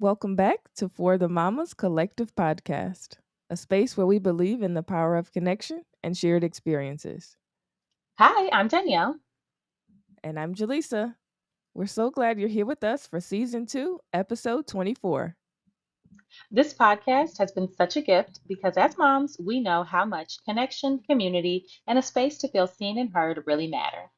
Welcome back to For the Mamas Collective Podcast, a space where we believe in the power of connection and shared experiences. Hi, I'm Danielle. And I'm Jaleesa. We're so glad you're here with us for season 2, episode 24. This podcast has been such a gift because as moms, we know how much connection, community, and a space to feel seen and heard really matter.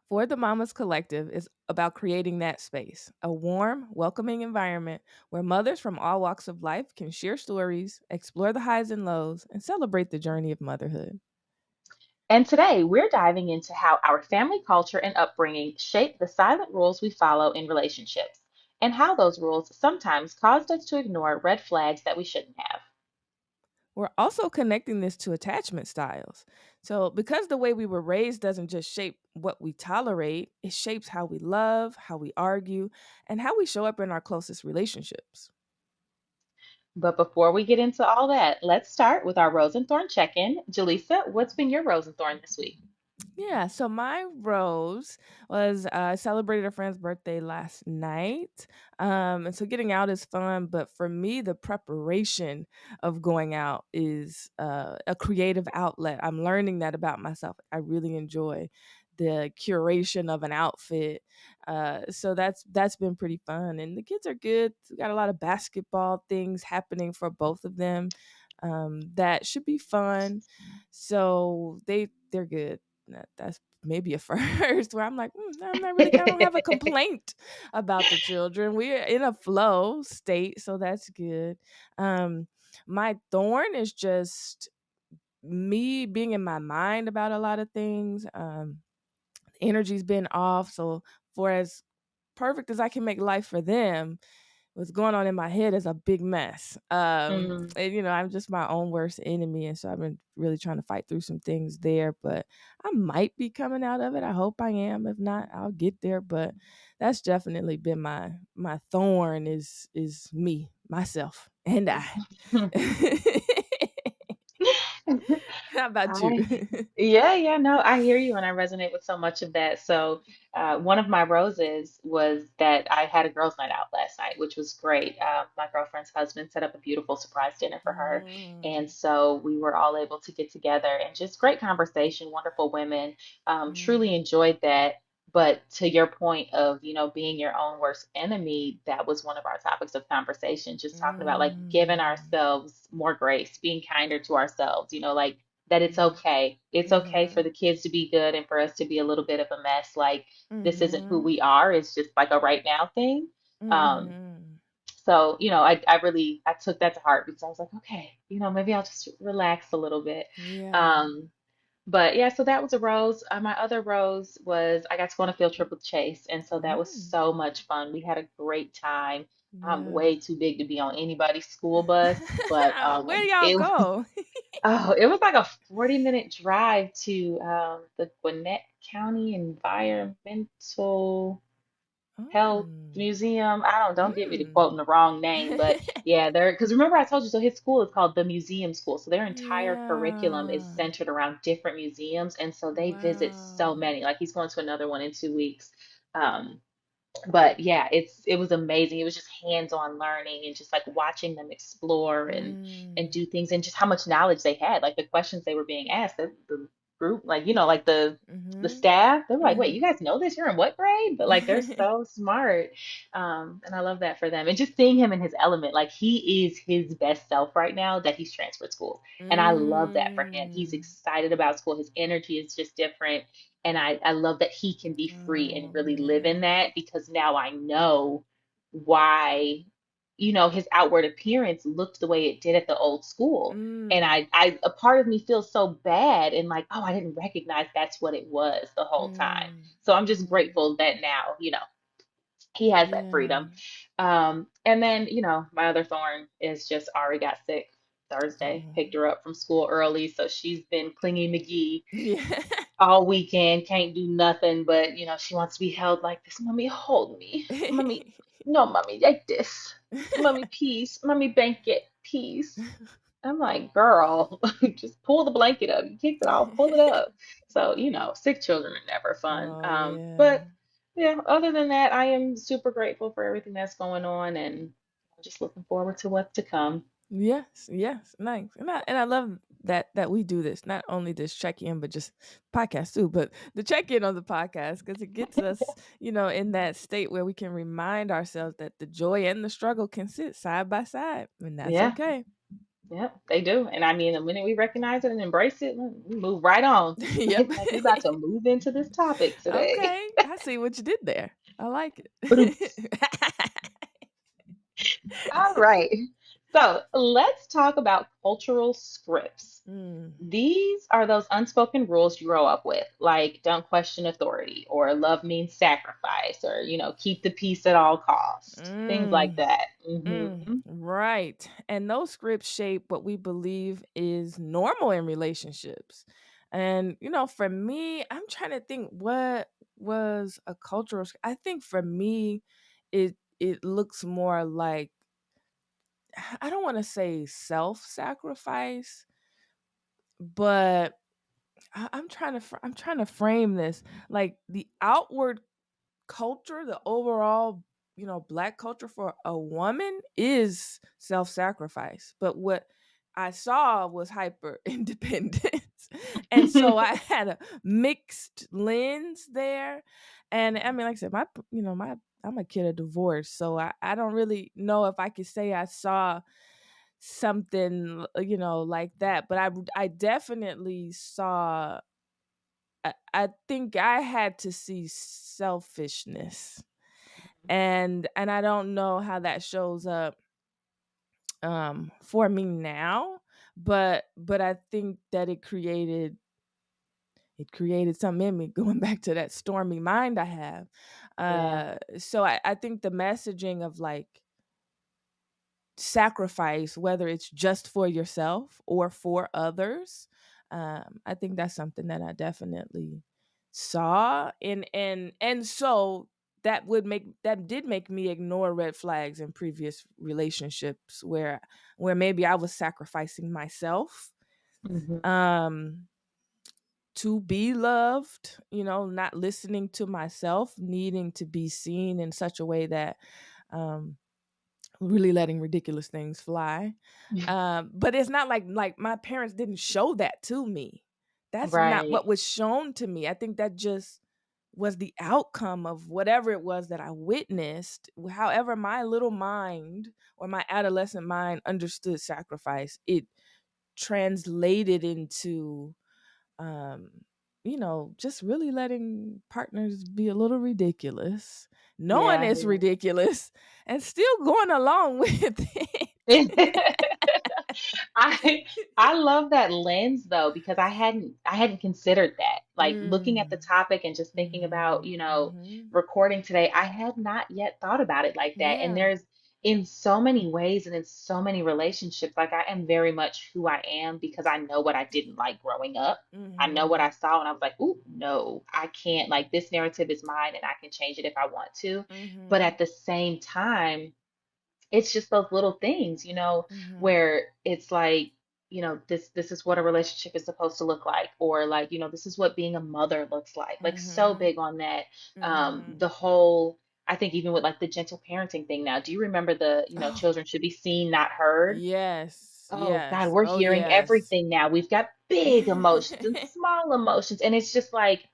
For the Mamas Collective is about creating that space, a warm, welcoming environment where mothers from all walks of life can share stories, explore the highs and lows, and celebrate the journey of motherhood. And today, we're diving into how our family culture and upbringing shape the silent rules we follow in relationships, and how those rules sometimes caused us to ignore red flags that we shouldn't have. We're also connecting this to attachment styles. So, because the way we were raised doesn't just shape what we tolerate, it shapes how we love, how we argue, and how we show up in our closest relationships. But before we get into all that, let's start with our Rose and Thorn check in. Jaleesa, what's been your Rose and Thorn this week? Yeah, so my rose was I celebrated a friend's birthday last night. And so getting out is fun, but for me, the preparation of going out is a creative outlet. I'm learning that about myself. I really enjoy the curation of an outfit. So that's been pretty fun. And the kids are good. We got a lot of basketball things happening for both of them. That should be fun. So they're good. That's maybe a first where I'm like, I'm not really, I don't have a complaint about the children. We're in a flow state, so that's good. Um, my thorn is just me being in my mind about a lot of things. Energy's been off, so for as perfect as I can make life for them, what's going on in my head is a big mess. Mm. And I'm just my own worst enemy, and so I've been really trying to fight through some things there. But I might be coming out of it. I hope I am. If not, I'll get there. But that's definitely been my thorn is me, myself, and I. How about you? I, yeah, no, I hear you and I resonate with so much of that. So, one of my roses was that I had a girls' night out last night, which was great. My girlfriend's husband set up a beautiful surprise dinner for her. And Mm, so we were all able to get together and just great conversation, wonderful women. mm, Truly enjoyed that. But to your point of, being your own worst enemy, that was one of our topics of conversation, just talking about like giving mm, ourselves more grace, being kinder to ourselves, like that it's mm, okay. It's okay for mhm, the kids to be good and for us to be a little bit of a mess. Like this isn't who mhm, we are. It's just like a right now thing. Um, mhm. so, I really I took that to heart because I was like, okay, maybe I'll just relax a little bit. Yeah. Um, but yeah, so that was a rose. My other rose was I got to go on a field trip with Chase, and so that was Mm. so much fun. We had a great time. I'm Yeah. way too big to be on anybody's school bus, but Where do y'all go? it was like a 40-minute drive to the Gwinnett County Environmental Health Mm. Museum. Don't get me to Mm. quoting the wrong name, but yeah, there because remember I told you so his school is called the Museum School. So their entire curriculum is Yeah. centered around different museums, and so they visit so Wow. many. Like he's going to another one in 2 weeks. Um, but yeah, it was amazing. It was just hands-on learning and just like watching them explore and Mm. do things and just how much knowledge they had. Like the questions they were being asked, the group, like like the Mhm. staff, they were like, "Wait, Mhm. you guys know this? You're in what grade?" But like they're so smart, and I love that for them. And just seeing him in his element, like he is his best self right now that he's transferred school, and I love that for him. He's Mm. excited about school. His energy is just different and I love that he can be free and Oh, really live in yeah. that because now I know why, his outward appearance looked the way it did at the old school. And Mm. a part of me feels so bad and like, oh, I didn't recognize that's what it was the whole time. Mm. So I'm just Mm. grateful that now, he has that Yeah. freedom. And then, my other thorn is just Ari got sick Thursday, Oh. picked her up from school early. So she's been clingy McGee Yeah. all weekend, can't do nothing, but she wants to be held like this. Mommy, hold me. Mommy, no, mommy, like this. Mommy, peace. Mommy, blanket, peace. I'm like, girl, just pull the blanket up. You kicked it off, pull it up. So, sick children are never fun. Oh, yeah. But yeah, other than that, I am super grateful for everything that's going on. And just looking forward to what's to come. Yes, yes, nice. And I love that we do this. Not only this check-in, but just podcast too, but the check-in on the podcast because it gets us, in that state where we can remind ourselves that the joy and the struggle can sit side by side, and that's Yeah, okay. yeah, they do. And I mean, the minute we recognize it and embrace it, we move right on. Yep. Like we about to move into this topic today. Okay, I see what you did there. I like Ba-dooms. it. All right. So let's talk about cultural scripts. Mm, These are those unspoken rules you grow up with, like don't question authority, or love means sacrifice, or keep the peace at all cost, things like mm. that. Right. And those scripts shape what we believe is normal in relationships. And, for me, I'm trying to think what was a I think for me, it looks more like I don't want to say self-sacrifice, but I'm trying to frame this like the outward culture, the overall, black culture for a woman is self-sacrifice. But what I saw was hyper independence. And so I had a mixed lens there. And I mean, like I said, my I'm a kid of divorce, so I don't really know if I could say I saw something, like that. But I definitely saw I think I had to see selfishness, and I don't know how that shows up for me now, but I think that it created something in me going back to that stormy mind I have. Yeah. So I think the messaging of like sacrifice, whether it's just for yourself or for others. I think that's something that I definitely saw, and so that did make me ignore red flags in previous relationships where maybe I was sacrificing myself hmm um to be loved, not listening to myself, needing to be seen in such a way that um really letting ridiculous things fly. But it's not like my parents didn't show that to me. That's not Right. what was shown to me. I think that just was the outcome of whatever it was that I witnessed. However, my little mind or my adolescent mind understood sacrifice, it translated into um just really letting partners be a little ridiculous, knowing Yeah, it's ridiculous and still going along with it. yeah. I I love that lens though because I hadn't considered that. Like looking at the Mm. topic and just thinking about, Mhm. Mhm. recording today, I had not yet thought about it like that. And Yeah. there's in so many ways and in so many relationships, like I am very much who I am because I know what I didn't like growing up. I know what I Mhm. saw and I was like, "Ooh, no, I can't. Like this narrative is mine and I can change it if I want to." But Mhm. at the same time, it's just those little things, Mhm. where it's like, this is what a relationship is supposed to look like, or like, this is what being a mother looks like. Like so Mhm. big on that. Mhm. The whole I think even with like the gentle parenting thing now, do you remember the, Oh, children should be seen, not heard? yes. Oh God, Yes. we're Oh, hearing yes. everything now. We've got big emotions and small emotions, and it's just like,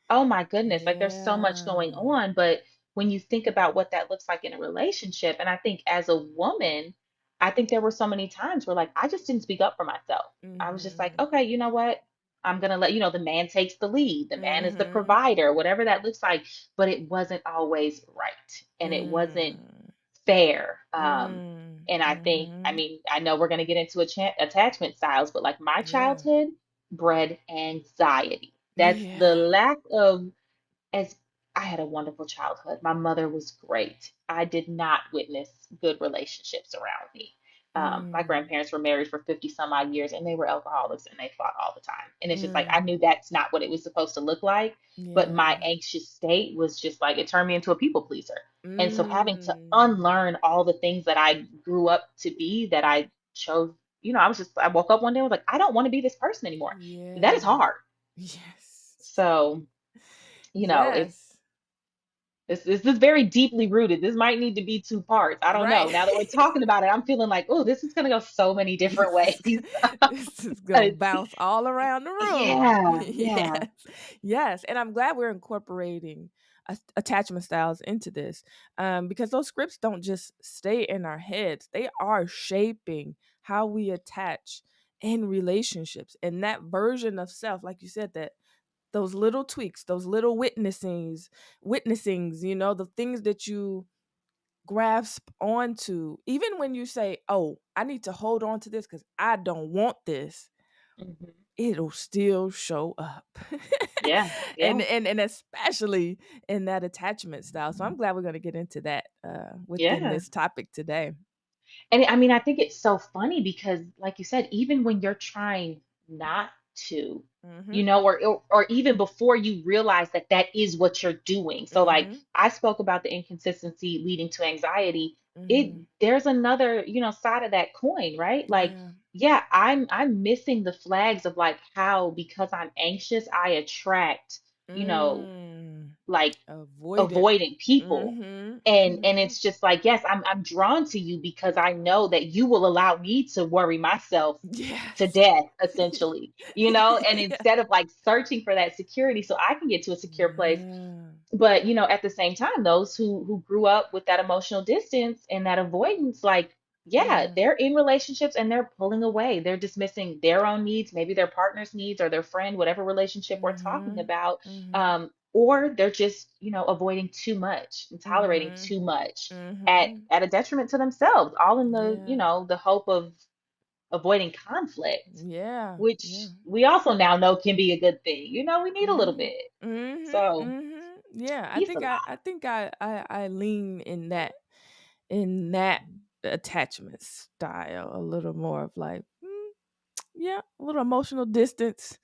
oh my goodness, like there's so much going Yeah. on. But when you think about what that looks like in a relationship, and I think as a woman, I think there were so many times where like I just didn't speak up for myself. I was just like, Mhm. okay, you know what? I'm gonna let the man takes the lead, the man is the Mhm. provider, whatever that looks like. But it wasn't always right, and it wasn't Mm. fair. Mm. And I think, I Mhm. mean, I know we're going to get into attachment styles, but like my Yeah. childhood bred anxiety. That's the Yeah. lack of, as I had a wonderful childhood. My mother was great. I did not witness good relationships around me. My Mm. grandparents were married for 50 some odd years and they were alcoholics and they fought all the time. And it's just like, I Mm. knew that's not what it was supposed to look like. But my Yeah. anxious state was just like, it turned me into a people pleaser. And so having to Mm. unlearn all the things that I grew up to be that I chose, I woke up one day and was like, I don't want to be this person anymore. That is Yeah. hard. Yes. So, it's Yes. This is very deeply rooted. This might need to be two parts. I don't know. Right. Now that we're talking about it, I'm feeling like, oh, this is gonna go so many different This ways. is this is gonna But bounce all around the room. yeah, Yes. yeah. Yes, and I'm glad we're incorporating attachment styles into this, because those scripts don't just stay in our heads. They are shaping how we attach in relationships. And that version of self, like you said, that those little tweaks, those little witnessings, the things that you grasp onto, even when you say, "Oh, I need to hold on to this because I don't want this," Hmm. it'll still show up. Yeah, and, yeah, and and especially in that attachment style. So I'm glad we're going to get into that within yeah. this topic today. And I mean, I think it's so funny because, like you said, even when you're trying not to, Mhm. or even before you realize that that is what you're doing. So, like Mhm. I spoke about the inconsistency leading to anxiety. It Mhm. There's another, side of that coin, right? Like, Yeah. yeah, I'm missing the flags of like how because I'm anxious, I attract, you know, Mm. like Avoidant. avoiding people. Mhm. And Mhm. it's just like, yes, I'm drawn to you because I know that you will allow me to worry myself to Yes. death, essentially, and Yeah. instead of like searching for that security so I can get to a secure place. Yeah. But at the same time, those who grew up with that emotional distance and that avoidance, like, yeah, Mhm. they're in relationships and they're pulling away, they're dismissing their own needs, maybe their partner's needs or their friend, whatever relationship we're talking Mhm. about. Mhm. Or they're just avoiding too much and tolerating Mhm. too much at Mhm. at a detriment to themselves, all in the Yeah. the hope of avoiding conflict, Yeah. Yeah. which we also now know can be a good thing. We need a little Mhm. bit. Mhm. So Mhm. Yeah, I peace a think lot. I lean in that attachment style a little more of like, yeah, a little emotional distance.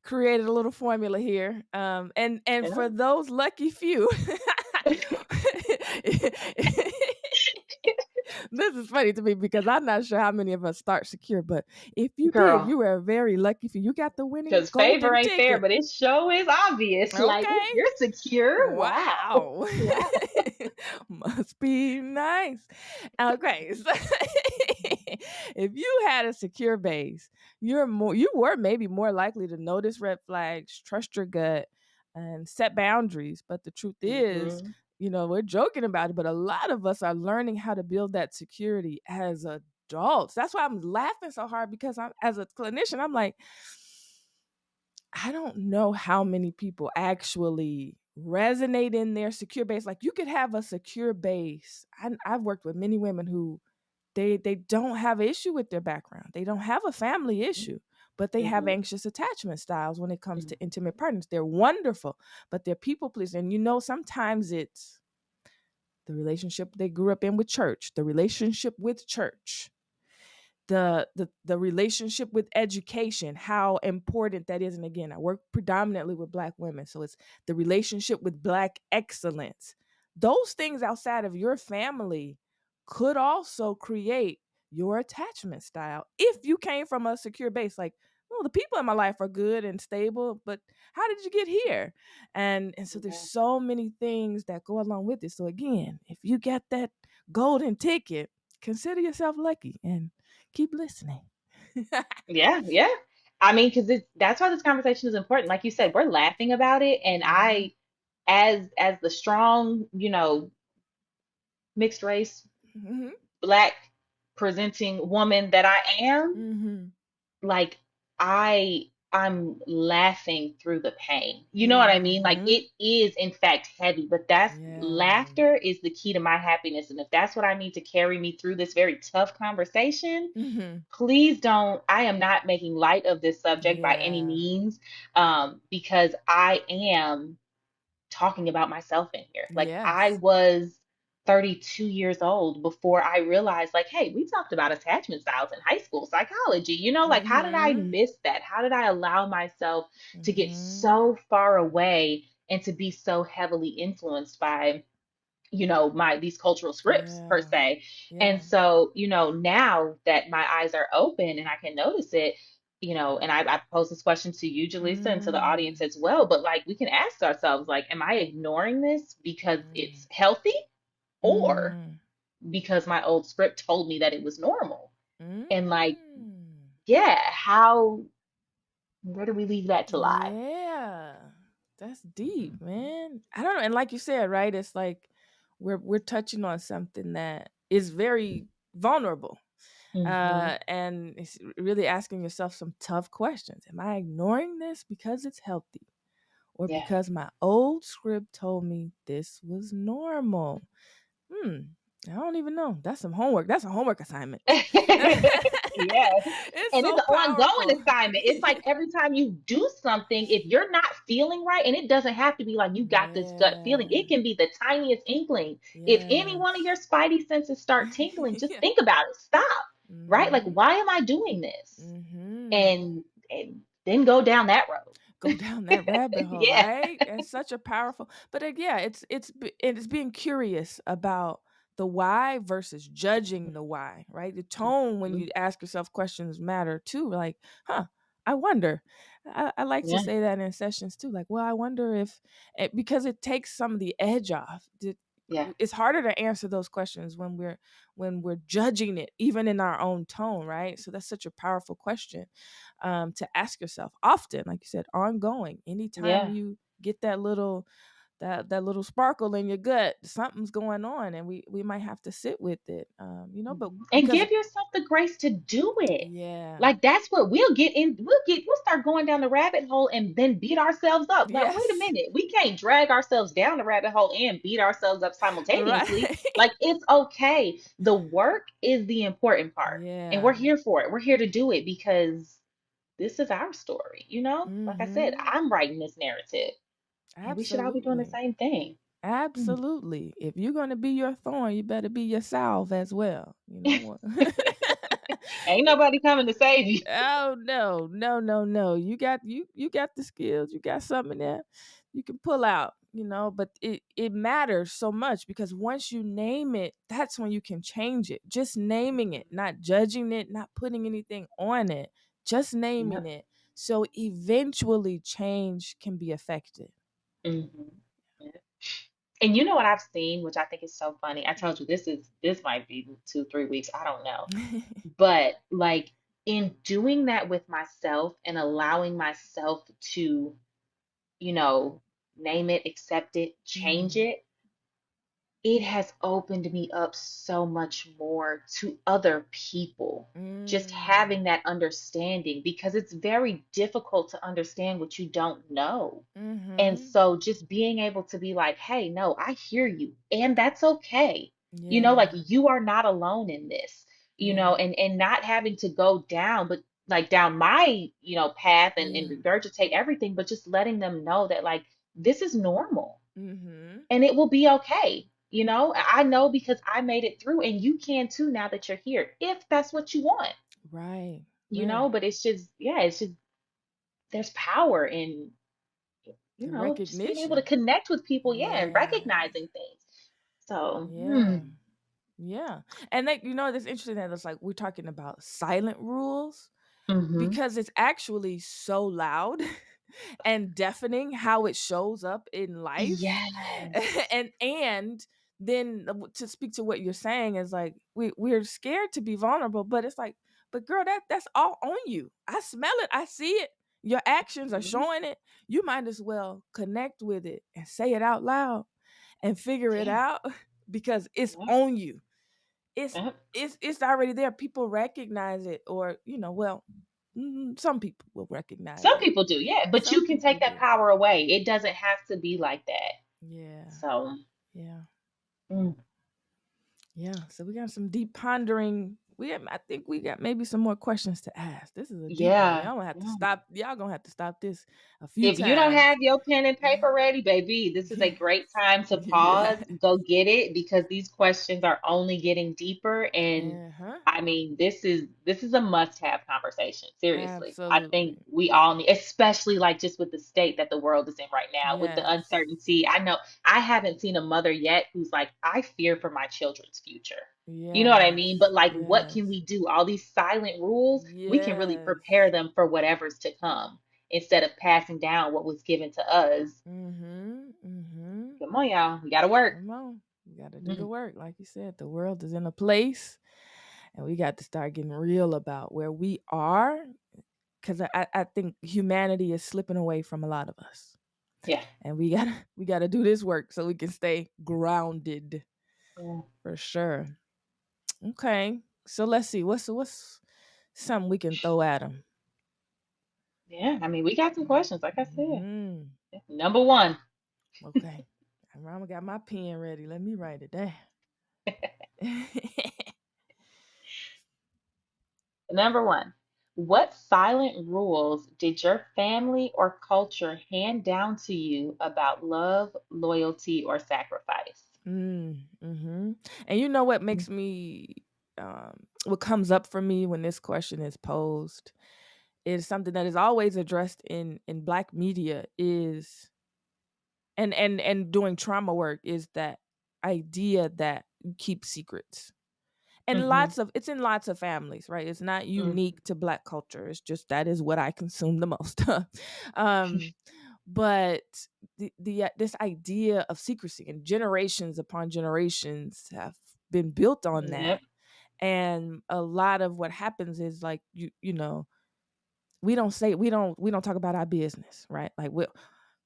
Created a little formula here. And Yeah. for those lucky few, this is funny to me because I'm not sure how many of us start secure, but if you did, Girl, you were very lucky few. You got the winning because favor golden ain't there, ticket. but it sure is obvious. Like, Okay. you're secure. Wow. Wow. Wow. Must be nice. Okay. So if you had a secure base, you were maybe more likely to notice red flags, trust your gut, and set boundaries. But the truth is, Hmm. we're joking about it, but a lot of us are learning how to build that security as adults. That's why I'm laughing so hard because I'm as a clinician, I'm like, I don't know how many people actually resonate in their secure base. Like you could have a secure base. I've worked with many women who they don't have an issue with their background. They don't have a family issue, but they have Hmm. anxious attachment styles when it comes to Hmm. intimate partners. They're wonderful, but they're people pleasers. And sometimes it's the relationship they grew up in with church, the relationship with church, the relationship with education, how important that is. And again, I work predominantly with black women, so it's the relationship with black excellence. Those things outside of your family could also create your attachment style if you came from a secure base. Like, well, the people in my life are good and stable, but how did you get here? And so there's Yeah. so many things that go along with it. So again, if you get that golden ticket, consider yourself lucky and keep listening. Yeah. Yeah. I mean, because that's why this conversation is important. Like you said, we're laughing about it, and Mhm. as the strong, mixed race, Mhm. black presenting woman that I am, Mhm. like I'm laughing through the pain. You know what I mean? Like, Mhm. it is in fact heavy, but that's Yeah. laughter is the key to my happiness. And if that's what I need to carry me through this very tough conversation, Mhm. please don't. I am not making light of this subject by any Yeah. means, because I am talking about myself in here. Like, I Yes. was 32 years old before I realized, like, hey, we talked about attachment styles in high school psychology. Like, how did I Mhm. miss that? How did I allow myself to get Mhm. so far away and to be so heavily influenced by my these cultural scripts per Yeah. se. And Yeah. so now that my eyes are open and I can notice it, and I pose this question to you, Jaleesa, and to the audience Mm. as well, but like we can ask ourselves, like, am I ignoring this because Mm. it's healthy or Mm. because my old script told me that it was normal? And like, Mm. yeah, where do we leave that to lie? Yeah. That's deep, Mhm. man. I don't know. And like you said, right? It's like we're touching on something that is very vulnerable. Mhm. And it's really asking yourself some tough questions. Am I ignoring this because it's healthy? Or Yeah. because my old script told me this was normal? Hmm. I don't even know. That's some homework. That's a homework assignment. Yeah. It's And it's so an ongoing powerful. assignment. It's like every time you do something, if you're not feeling right, and it doesn't have to be like you got this gut feeling, Yeah. it can be the tiniest inkling. If any one of Yes. your spidey senses start tingling, just Yeah. think about it. Stop. Right? Like, Mhm. why am I doing this? Mhm. And then go down that Go road. down that rabbit hole, Yeah. right? It's such a powerful, but yeah, it's being curious about the why versus judging the why, right? The tone when Mhm. you ask yourself questions matter too. Like, huh, I wonder. I like to Yeah. say that in sessions too. Like, well, I wonder if because it takes some of the edge off. Yeah. It's harder to answer those questions when we're judging it, even in our own tone, right? So that's such a powerful question to ask yourself often, like you said, ongoing. Anytime Yeah. you get that little sparkle in your gut, something's going on, and we might have to sit with it. But And because give yourself the grace to do it. yeah, Like that's what we'll start going down the rabbit hole and then beat ourselves up. Like, wait a yes, minute, we can't drag ourselves down the rabbit hole and beat ourselves up simultaneously. right, Like, it's okay. The work is the important part. And we're yeah, here for it. We're here to do it because this is our story. Like I said, mm-hmm, I'm writing this narrative. And we should all be doing the absolutely. same thing. Mm. Absolutely. If you're gonna be your thorn, you better be your salve as well. You know what? Ain't nobody coming to save you. Oh no, no, no, no. You got the skills. You got something there you can pull out, but it matters so much because once you name it, that's when you can change it. Just naming it, not judging it, not putting anything on it, just naming Yep. it. So eventually change can be affected. Mhm. And you know what I've seen, which I think is so funny. I told you this might be 2, 3 weeks. I don't know. But like in doing that with myself and allowing myself to, you know, name it, accept it, change Mm. it, it has opened me up so much more to other people. Just Mm. having that understanding because it's very difficult to understand what you don't know. And Mhm. so just being able to be like, hey, no, I hear you. And that's okay. Like Yeah. you are not alone in this, Yeah. and not having to go down, but like down my, path and Yeah. regurgitate everything, but just letting them know that like this is normal Mhm. and it will be okay. I know because I made it through and you can too now that you're here, if that's what you want, Right. Right. but it's just, yeah, it's just, there's power in The just being able to recognition. connect with people, yeah, and Yeah. recognizing things. So, Yeah. Yeah. And like that's interesting that it's like we're talking about silent rules hmm because it's actually so loud and deafening how it shows up in life. yes. And then to speak to what you're saying is like we're scared to be vulnerable, but it's like, but girl, that's all on you. I smell it, I see it. Your actions are Mhm. showing it. You might as well connect with it and say it out loud and figure it Yeah. out because it's Yep. on you. It's Yep. it's already there. People recognize it, or well, some people will recognize Some it. people do, yeah, but Some you can people take that do. power away. It doesn't have to be like that. Yeah, So, yeah, mm, yeah. So we got some deep pondering. I think we got maybe some more questions to ask. This is a deep one. yeah. Y'all gonna have to Yeah. stop. Y'all gonna have to stop this a few If you don't times. have your pen and paper ready, baby, this is a great time to Yeah. pause, go get it because these questions are only getting deeper. And Uh huh. I mean, this is a must-have conversation. Seriously. I think Absolutely. we all need, especially like just with the state that the world is in right now, with the Yes. uncertainty. I know I haven't seen a mother yet who's like, I fear for my children's future. You know what I Yes. mean? But like, what can Yes. we do? All these silent rules, we can really Yes. prepare them for whatever's to come instead of passing down what was given to us. Mhm. Mhm. Come on, y'all. We got to work. Come on. We got to do the Mhm. work. Like you said, the world is in a place and we got to start getting real about where we are because I think humanity is slipping away from a lot of us. Yeah. And we gotta do this work so we can stay grounded Yeah. for sure. Okay. So let's see. What's something we can throw at them? Yeah. I mean, we got some questions, like I said. Hmm. Number one. Okay. I got my pen ready. Let me write it down. Number one. What silent rules did your family or culture hand down to you about love, loyalty, or sacrifice? Mm-hmm. And you know what makes me what comes up for me when this question is posed is something that is always addressed in black media is and doing trauma work is that idea that you keep secrets. And Mm-hmm. it's in lots of families, right? It's not Mm-hmm. unique to black culture. It's just that is what I consume the most. um but this idea of secrecy and generations upon generations have been built on that. Yep. And a lot of what happens is like you know we don't talk about our business, right? Like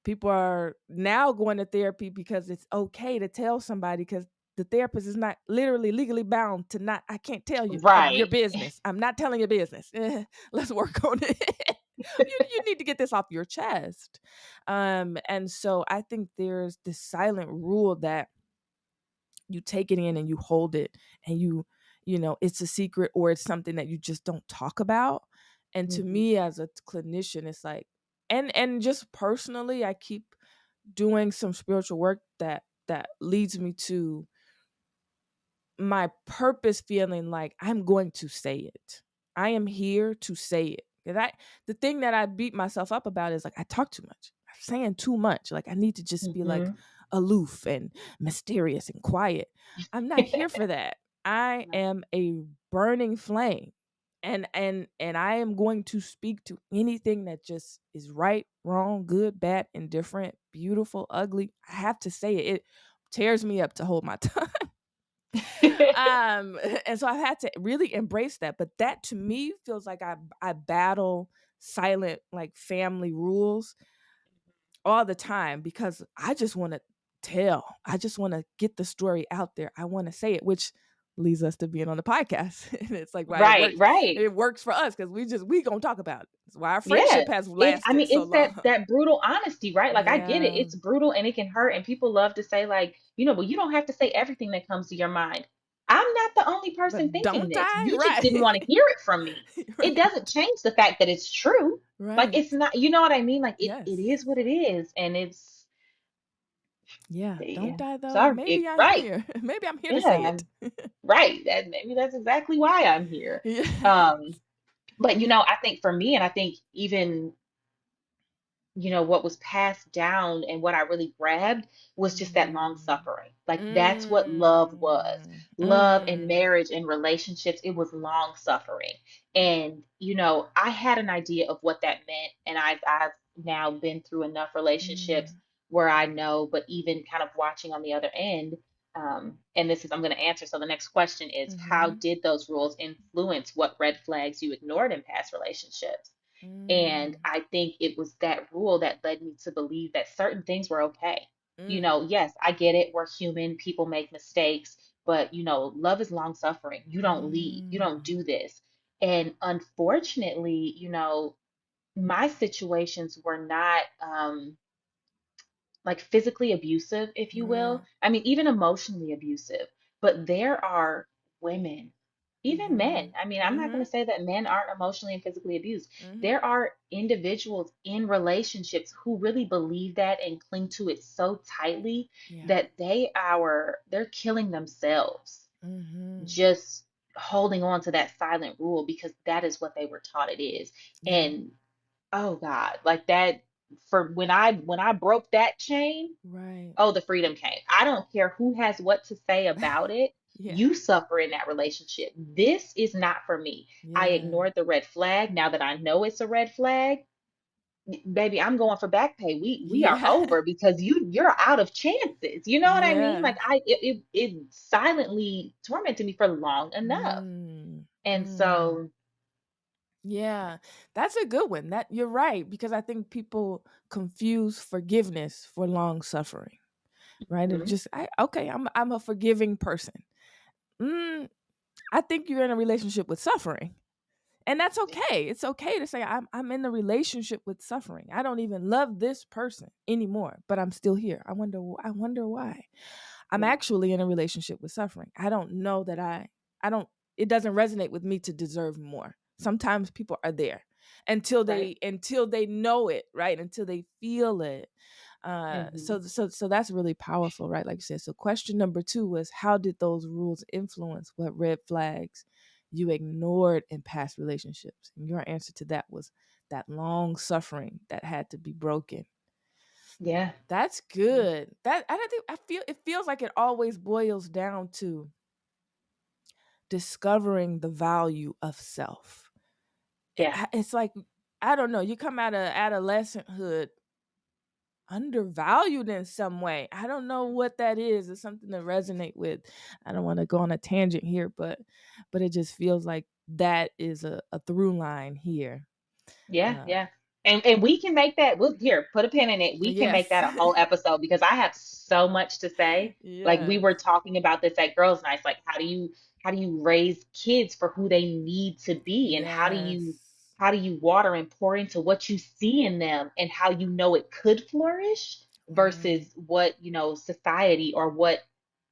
people are now going to therapy because it's okay to tell somebody because the therapist is not literally legally bound to not. I can't tell you your Right. business. I'm not telling your business. Let's work on it. You need to get this off your chest. And so I think there's this silent rule that you take it in and you hold it and you know it's a secret or it's something that you just don't talk about. And to Mm-hmm. me as a clinician it's like and just personally I keep doing some spiritual work that leads me to my purpose feeling like I'm going to say it. I am here to say it. 'Cause the thing that I beat myself up about is like I talk too much. I'm saying too much. Like I need to just be like Mm-hmm. aloof and mysterious and quiet. I'm not here for that. I Right. am a burning flame. And I am going to speak to anything that just is right, wrong, good, bad, indifferent, beautiful, ugly. I have to say it. It tears me up to hold my tongue. And so I've had to really embrace that. But that to me feels like I battle silent like family rules all the time because I just want to tell. I just want to get the story out there. I want to say it, which leads us to being on the podcast. And it's like why it Right, works. right. It works for us because we gonna talk about it. It's why our Yeah. friendship has It's I lasted mean so it's that long. that brutal honesty, right? Like I get it. Yeah. It's brutal and it can hurt and people love to say like, well, you don't have to say everything that comes to your mind. I'm not the only person But thinking don't this. I? You just didn't Right. want to hear it from me. It doesn't Right. change the fact that it's true. Like it's Right. not, you know what I mean? Like it Yes. is what it is and it's Yeah. Don't yeah. I though? Sorry. Maybe I'm Right. here. Maybe I'm here to say Yeah. it. Right. That maybe that's exactly why I'm here. Yeah. Um but I think for me and I think even what was passed down and what I really grabbed was just that long Mm. suffering. Like that's what love was. Mm. Love and Mm. marriage and relationships, it was long suffering. And I had an idea of what that meant and I've now been through enough relationships Mm. where I know, but even kind of watching on the other end, and this is I'm going to answer. So the next question is, how Mhm. did those rules influence what red flags you ignored in past relationships? And Mm. I think it was that rule that led me to believe that certain things were okay. Mm. Yes, I get it. We're human. People make mistakes. But, love is long suffering. You don't leave. You don't Mm. do this. And unfortunately, my situations were not, like physically abusive, if you will. Right. I mean, even emotionally abusive. But there are women, even men. Mhm. I mean, I'm not going Mhm. to say that men aren't emotionally and physically abused. Mhm. There are individuals in relationships who really believe that and cling to it so tightly Yeah. that they're killing themselves Mhm. just holding on to that silent rule because that is what they were taught it is. Yeah. And oh God, like that for when I broke that chain. Right. Oh, the freedom came. I don't care who has what to say about it. Yeah. You suffer in that relationship. This is not for me. I Yeah. ignored the red flag. Now that I know it's a red flag, baby, I'm going for back pay. We are Yeah. over because you're out of chances. You know what I mean? Yeah. Like it silently tormented me for long enough. Mm. And Mm. so, Yeah. That's a good one. That you're right, because I think people confuse forgiveness for long suffering, right? And mhm, just okay, I'm a forgiving person. Mm, I think you're in a relationship with suffering. And that's yeah, okay. It's okay to say I'm in a relationship with suffering. I don't even love this person anymore, but I'm still here. I wonder why. I'm yeah, actually in a relationship with suffering. I don't know that I don't it doesn't resonate with me to deserve more. Sometimes people are there right. until they know it, right? Until they feel it. Hmm. So that's really powerful, right? Like you said. So question number 2 was, how did those rules influence what red flags you ignored in past relationships? And your answer to that was that long suffering that had to be broken. Yeah, That's yeah, good. That I don't think I feel it feels like it always boils down to discovering the value of self. yeah, It's like, I don't know, you come out of adolescenthood undervalued in some way. I don't know what that is. It's something to resonate with. I don't want to go on a tangent here, but it just feels like that is a through line here. yeah, Uh, yeah. And we can make that. We'll here put a pin in it. We can make yes. that a whole episode because I have so much to say. Like we Yes. were talking about this at girls' nights. Like how do you raise kids for who they need to be, and Yes. how do you water and pour into what you see in them, and how you know it could flourish Mm. versus what society or what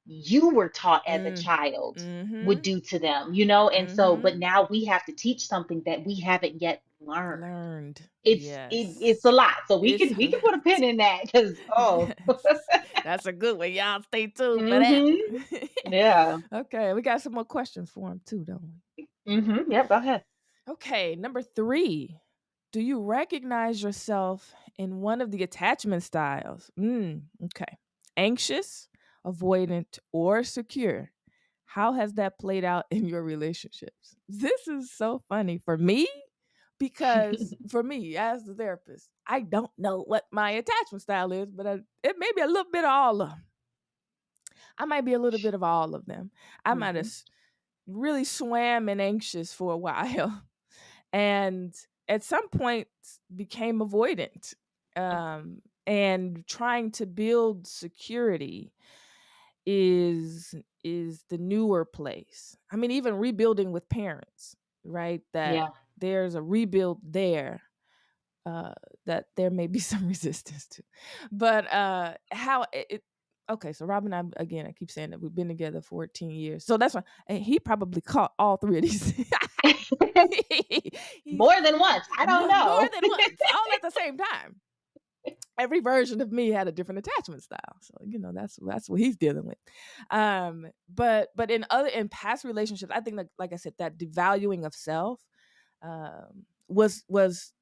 you were taught as a Mm. child would Mhm. do to them. And so, but Mhm. now we have to teach something that we haven't yet learned. Learned. It's a Yes. lot. So we It's can a we can put a lot. pin in that because Yes. That's a good one. Y'all stay tuned for that mm-hmm. one. Yeah. Okay, we got some more questions for him too, don't we? Mm-hmm. Yep, go ahead. Okay, number 3. Do you recognize yourself in one of the attachment styles? Okay. Anxious, avoidant, or secure? How has that played out in your relationships? This is so funny for me, because for me as the therapist, I don't know what my attachment style is, but it may be a little bit of all of them. I might be a little bit of all of them. I might have Mm-hmm. really swam in anxious for a while, and at some point became avoidant, and trying to build security is the newer place. I mean, even rebuilding with parents, right? That Yeah. there's a rebuild there, uh that there may be some resistance to. But how it okay, so Rob and I, again, I keep saying that we've been together 14 years. So that's why, and he probably caught all 3 of these. He's More than once. I don't more know. than once, all at the same time. Every version of me had a different attachment style. So, that's what he's dealing with. But in past relationships, I think, like I said, that devaluing of self was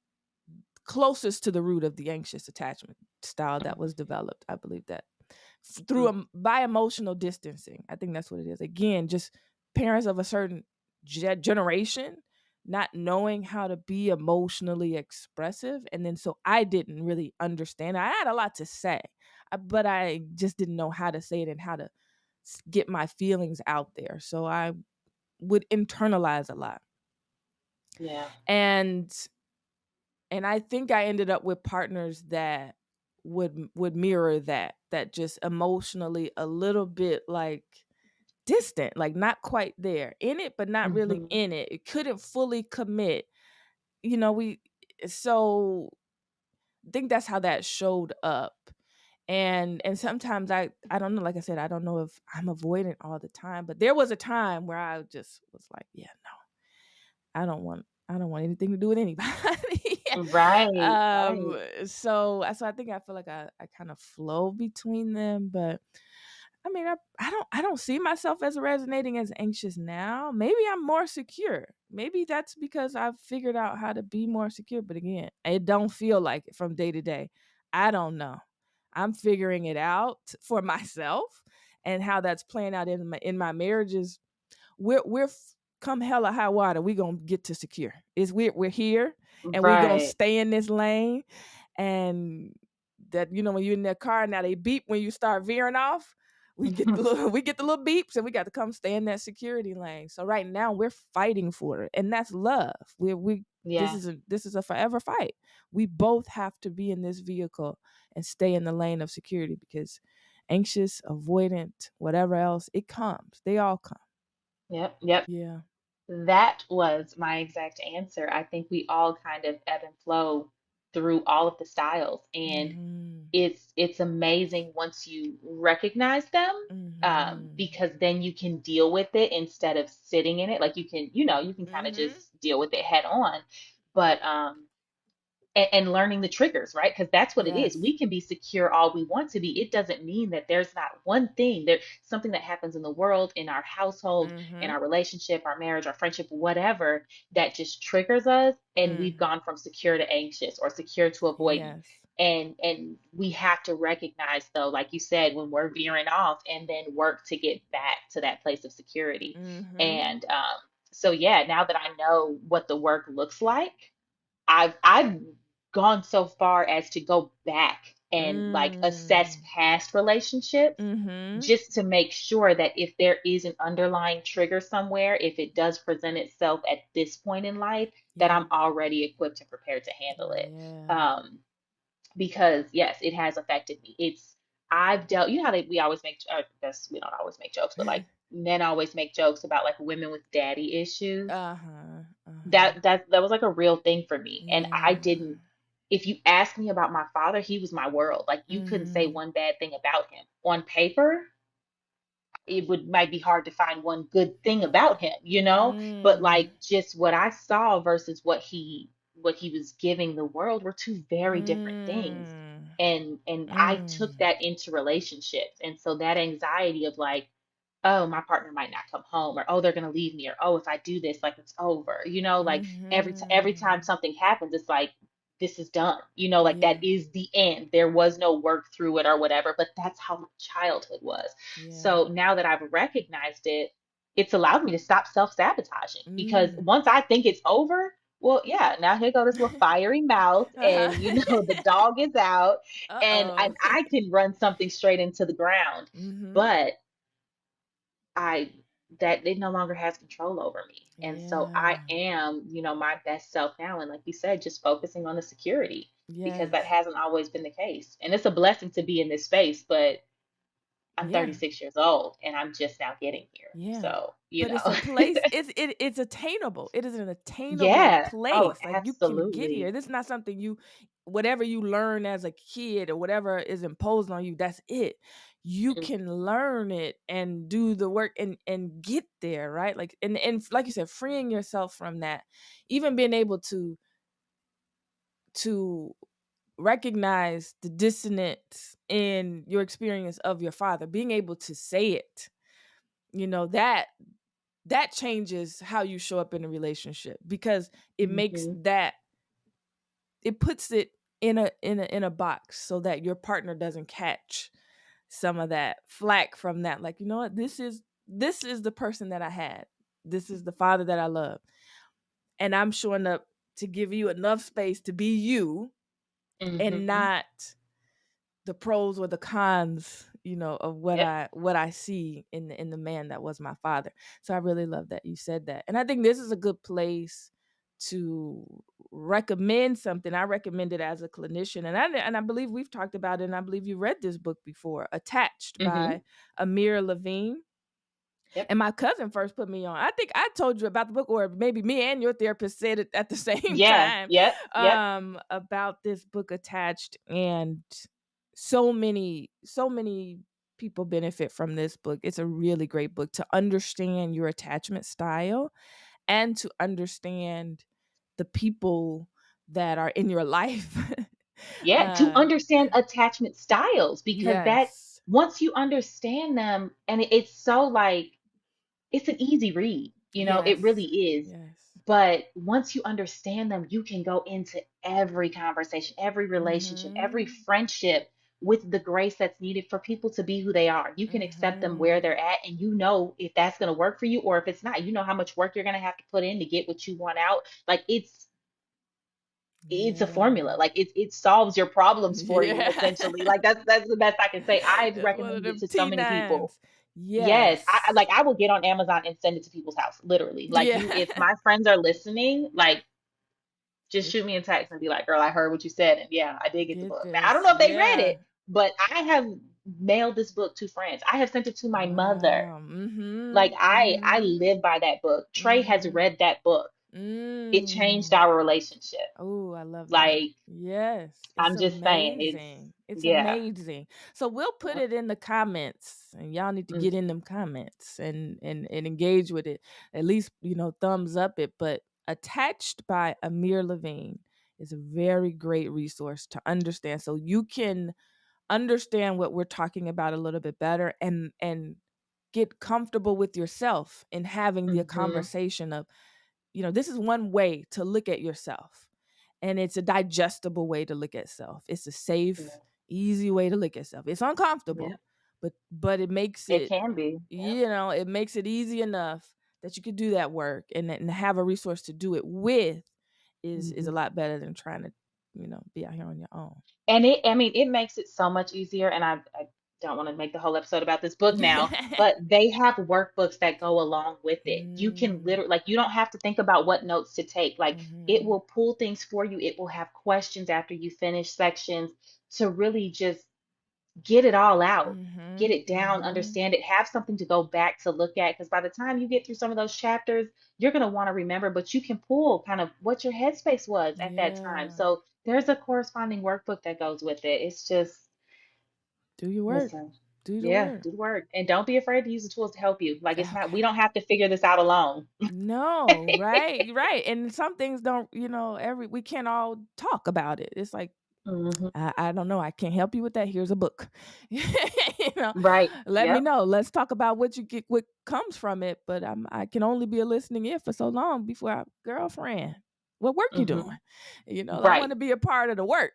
closest to the root of the anxious attachment style that was developed. I believe that through by emotional distancing. I think that's what it is. Again, just parents of a certain generation not knowing how to be emotionally expressive, and then so I didn't really understand. I had a lot to say, but I just didn't know how to say it and how to get my feelings out there. So I would internalize a lot, Yeah. and I think I ended up with partners that would mirror that just emotionally a little bit like distant, like not quite there in it, but not really Mm-hmm. in it. It couldn't fully commit. We so I think that's how that showed up. And sometimes I don't know, like I said, I don't know if I'm avoidant all the time, but there was a time where I just was like, yeah, no, I don't want anything to do with anybody. Right. Right. So I think I feel like I kind of flow between them, but I mean, I don't see myself as resonating as anxious now. Maybe I'm more secure. Maybe that's because I've figured out how to be more secure. But again, it don't feel like it from day to day. I don't know. I'm figuring it out for myself, and how that's playing out in my marriages. We're come hell or high water, we gonna get to secure. Is we're here, and we gonna Right. stay in this lane. And that, when you're in that car now, they beep when you start veering off. We get the little beeps, and we got to come stay in that security lane. So right now we're fighting for it, and that's love. We Yeah. this is a forever fight. We both have to be in this vehicle and stay in the lane of security, because anxious, avoidant, whatever else, it comes. They all come. Yep. Yep. Yeah. That was my exact answer. I think we all kind of ebb and flow through all of the styles, and Mhm. it's amazing once you recognize them, Mhm. because then you can deal with it instead of sitting in it. Like you can kind of Mhm. just deal with it head on. But and learning the triggers, right? Because that's what it is. Yes. We can be secure all we want to be. It doesn't mean that there's not one thing, there something that happens in the world, in our household, in Mhm. our relationship, our marriage, our friendship, whatever, that just triggers us, and we've Mm. gone from secure to anxious or secure to avoidant. Yes. And we have to recognize, though, like you said, when we're veering off, and then work to get back to that place of security. Mhm. And so yeah, now that I know what the work looks like, I've gone so far as to go back and like assess Mm. past relationships, Mhm. just to make sure that if there is an underlying trigger somewhere, if it does present itself at this point in life, that Yeah. I'm already equipped and prepared to handle it. Yeah. Um, because yes, it has affected me. I've dealt, you know how we always make, I guess we don't always make jokes, but like men always make jokes about like women with daddy issues. Uh-huh. Uh-huh. That was like a real thing for me. And I Yeah. didn't, if you ask me about my father, he was my world. Like you couldn't say Mhm. one bad thing about him. On paper, it would might be hard to find one good thing about him. But Mm. like just what I saw versus what he was giving the world were two very different things. Mm. And I took Mm. that into relationships. And so that anxiety of like, oh, my partner might not come home, or oh, they're going to leave me, or oh, if I do this, like it's over. Like every time Mhm. something happens, it's like this is done. Like that Yeah. is the end. There was no work through it or whatever, but that's how my childhood was. Yeah. So now that I've recognized it, it's allowed me to stop self-sabotaging, because Mm. once I think it's over, well, yeah, now here go this little fiery mouth, Uh-huh. and the dog is out, and Uh-oh. I can run something straight into the ground. Mhm. But I that it no longer has control over me. And so I Yeah. am, my best self now. And like you said, just focusing on the security, because that Yes. hasn't always been the case. And it's a blessing to be in this space, but I'm Yeah. 36 years old and I'm just now getting here. Yeah. So, But it's a place, it's attainable. It is an attainable yeah. Oh, place. Like, you can get here. absolutely. This is not something whatever you learn as a kid or whatever is imposed on you, that's it. You Mm, can learn it and do the work and get there, right? Like, and like you said, freeing yourself from that. Even being able to recognize the dissonance in your experience of your father, being able to say it, that changes how you show up in a relationship, because it makes mhm. that it puts it in a box, so that your partner doesn't catch some of that flack from that. Like, you know what, this is the person that I had. This is the father that I love, and I'm showing up to give you enough space to be you, and Mhm. not the pros or the cons, of what Yep. I see in the man that was my father. So I really love that you said that. And I think this is a good place to recommend something. I recommend it as a clinician. And I believe we've talked about it, and I believe you read this book before, Attached by Mhm. Amir Levine. Yep. And my cousin first put me on. I think I told you about the book, or maybe me and your therapist said it at the same Yeah. time, Yep. Yep. about this book, Attached. And so many people benefit from this book. It's a really great book to understand your attachment style, and to understand the people that are in your life. Yeah, to uh, understand attachment styles, because that yes, once you understand them, and it's so like it's an easy read, it really yes, is. yes. But once you understand them, you can go into every conversation, every relationship, every Mm-hmm. friendship with the grace that's needed for people to be who they are. You can accept them where Mhm. they're at, and you know if that's going to work for you or if it's not. You know how much work you're going to have to put in to get what you want out. Like it's a formula. Yeah. Like it solves your problems for you Yeah. essentially. Like that's the best I can say. I've That's one of recommended it them to so many people. T9s. Yes, Yes. I will get on Amazon and send it to people's house, literally. Like you, Yeah. if my friends are listening, like just Get shoot me a text and be like, "Girl, I heard what you said, and yeah, I did get the get book." Now I don't this. know if they read Yeah. it, but I have mailed this book to friends. I have sent it to my mother. Wow. Mhm. Like I Mhm. live by that book. Trey has Mhm. read that book. It changed Mm. our relationship. Oh, I love that. Like Yes, it's I'm just saying, it's amazing. It's yeah. amazing. So we'll put Yep. it in the comments, and y'all need to get in Mhm. them comments and engage with it. At least, thumbs up it. But Attached by Amir Levine is a very great resource to understand, so you can understand what we're talking about a little bit better, and get comfortable with yourself in having the Mhm. conversation of, this is one way to look at yourself. And it's a digestible way to look at self. It's a safe, Yeah. easy way to look at self. It's Yeah. uncomfortable, but it makes It it, can be. Yeah. it makes it easy enough that you could do that work, and have a resource to do it with is a Mhm. lot better than trying to, be out here on your own. And I mean, it makes it so much easier. And I don't want to make the whole episode about this book now, but they have workbooks that go along with it. You can Mm, literally, like, you don't have to think about what notes to take. Like, it mhm, will pull things for you. It will have questions after you finish sections to really just get it all out, get mhm, it down, mhm. understand it, have something to go back to look at. Because by the time you get through some of those chapters, you're going to want to remember, but you can pull kind of what your headspace was at that time. Yeah. So there's a corresponding workbook that goes with it. It's just, Do your work. listen, Do the yeah, work. do the work. And don't be afraid to use the tools to help you. Like, it's not, we Okay. don't have to figure this out alone. No, right, right. And some things don't, we can't all talk about it. It's like, Hmm. I don't know. I can't help you with that. Here's a book. you know, Right. Let me Yep. know. Let's talk about what you get, what comes from it. But I can only be a listening ear for so long before girlfriend. What work you doing? Hmm. I Right. want to be a part of the work.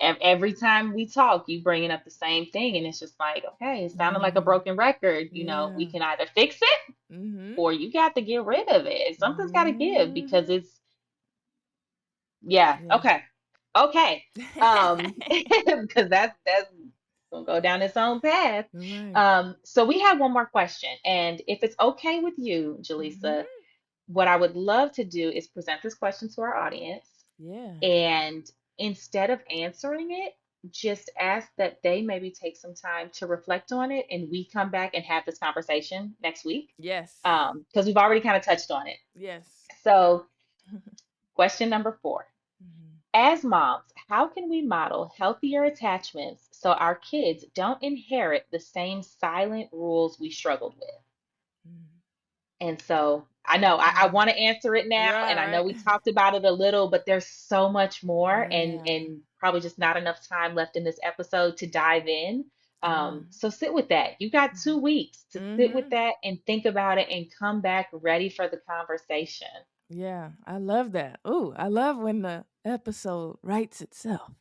Every time we talk, you bringing up the same thing, and it's just like, okay, it's sounding like a Yeah, broken record. We yeah. can either fix it Mhm. or you got to get rid of it. Something's got to give because Mhm. it's yeah. Yeah. Okay, okay. Because that's gonna go down its own path. Right. So we have one more question, and if it's okay with you, Mhm. Jaleesa, what I would love to do is present this question to our audience. Yeah. And instead of answering it, just ask that they maybe take some time to reflect on it and we come back and have this conversation next week. Yes. Because we've already kind of touched on it. Yes. So, question number 4. Mhm. As moms, how can we model healthier attachments so our kids don't inherit the same silent rules we struggled with? Mhm. And so I know I Okay. want to answer it now, and I know Right, we right. talked about it a little, but there's so much more, and Yeah. probably just not enough time left in this episode to dive in. Yeah. So sit with that. You got 2 weeks to sit with Mhm. that and think about it, and come back ready for the conversation. Yeah, I love that. Ooh, I love when the episode writes itself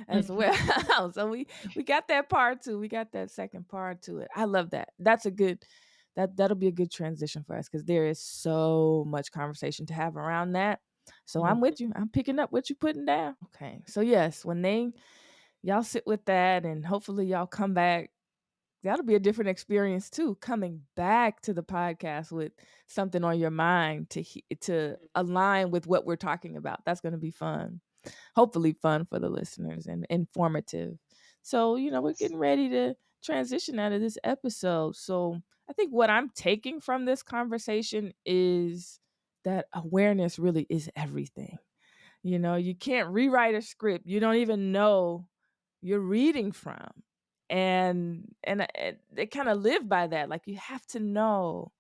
as well. Mhm. So we got that part too. We got that second part to it. I love that. That's a good that'll be a good transition for us because there is so much conversation to have around that. So I'm with Mhm. you. I'm picking up what you're putting down. Okay. So yes, when y'all sit with that, and hopefully y'all come back, that'll be a different experience too, coming back to the podcast with something on your mind to align with what we're talking about. That's going to be fun. Hopefully fun for the listeners and informative. So, we're Yes. getting ready to transition out of this episode. So, I think what I'm taking from this conversation is that awareness really is everything. You can't rewrite a script you don't even know you're reading from. And they kind of live by that. Like, you have to know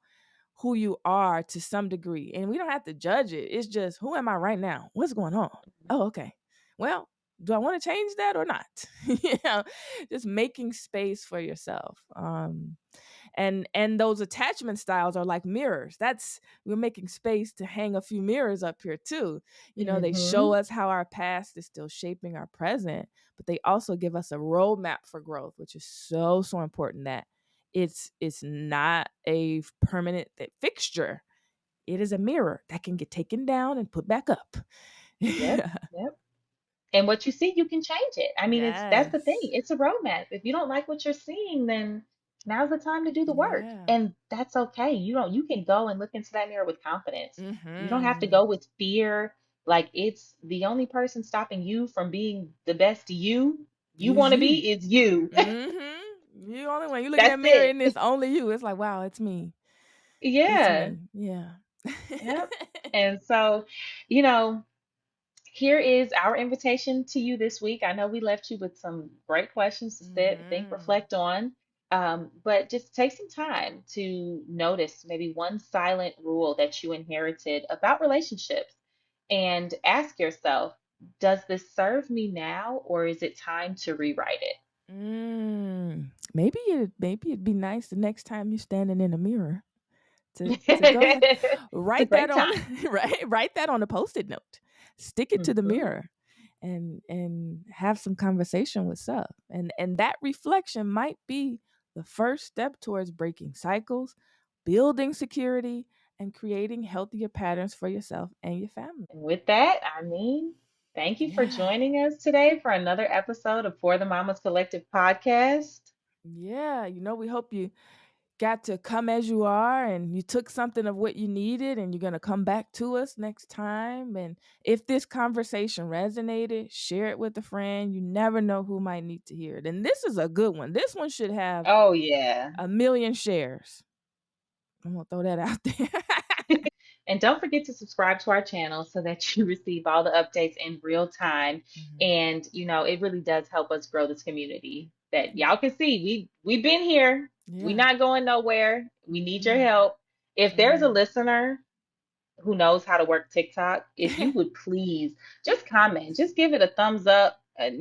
who you are to some degree. And we don't have to judge it. It's just, who am I right now? What's going on? Oh, okay. Well, do I want to change that or not? you know, just making space for yourself. And those attachment styles are like mirrors. That's We're making space to hang a few mirrors up here too. They show Hmm. us how our past is still shaping our present, but they also give us a roadmap for growth, which is so important. That it's not a permanent fixture. It is a mirror that can get taken down and put back up. Yep. Yep. And what you see, you can change it. I mean, that's the thing. Yes. It's a roadmap. If you don't like what you're seeing, then now's the time to do the work. Yeah. And that's okay. You can go and look into that mirror with confidence. You don't have to Mhm. go with fear. Like, it's the only person stopping you from being the best you Is want to you. be is you. Mhm. You only one. You look in That's that mirror it. and it's only you. It's like, wow, it's me. It's Yeah. me. Yeah. Yep. And so, you know, here is our invitation to you this week. I know we left you with some great questions to sit, think, Mhm. reflect on, but just take some time to notice maybe one silent rule that you inherited about relationships and ask yourself, does this serve me now, or is it time to rewrite it? Maybe it'd be nice the next time you're standing in a mirror to go ahead, It's a write that great on time. write that on a Post-it note. Stick it to the Hmm. mirror and have some conversation with self. And that reflection might be the first step towards breaking cycles, building security, and creating healthier patterns for yourself and your family. And with that, I mean, thank you for Yeah. joining us today for another episode of For the Mamas Collective podcast. Yeah, we hope you got to come as you are and you took something of what you needed and you're going to come back to us next time. And if this conversation resonated, share it with a friend. You never know who might need to hear it. And this is a good one. This one should have Oh, yeah. 1 million shares. I'm going to throw that out there. And don't forget to subscribe to our channel so that you receive all the updates in real time. Mhm. And, it really does help us grow this community that Yeah. y'all can see. We've been here. We're Yeah. not going nowhere. We need your Mhm. help. If there's a Amen. listener who knows how to work TikTok, if you would please just comment, just give it a thumbs up, and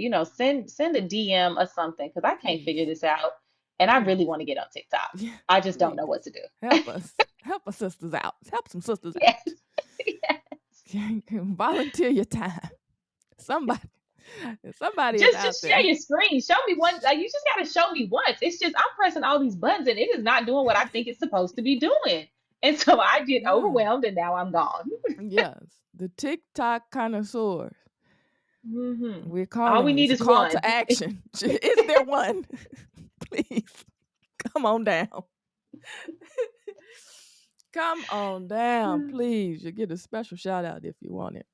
send a DM or something, because I can't figure Please. this out, and I really Please. want to get on TikTok. Yeah. I just don't know Please. what to do. Help us. Help us sisters out. Help some sisters Yes, out. yes. Volunteer your time. Somebody, somebody is Just out share there. your screen. Show me one. Like, you just gotta show me once. It's just I'm pressing all these buttons and it is not doing what I think it's supposed to be doing. And so I get Yeah. overwhelmed and now I'm gone. Yes. The TikTok connoisseurs. Hmm. We're All calling we you. need It's a is call one. to action. Is there one? Please come on down. Come on down, please. You get a special shout out if you want it.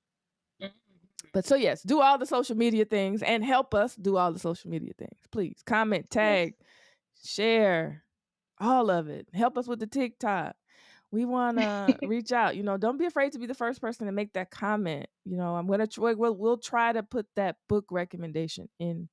But so yes, do all the social media things and help us do all the social media things. Please comment, Yes. tag, share, all of it. Help us with the TikTok. We want to reach out. Don't be afraid to be the first person to make that comment. I'm gonna try. We'll try to put that book recommendation in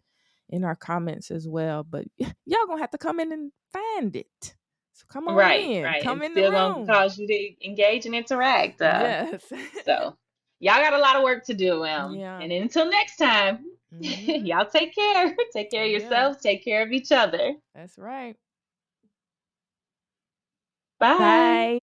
our comments as well. But y'all gonna have to come in and find it. So come on Right, in. right. Come It's in the still gonna room. cause you to engage and interact. Yes. So y'all got a lot of work to do. Yeah. And until next time, Mhm. y'all take care. Take care of Yeah. yourselves. Take care of each other. That's right. Bye. Bye.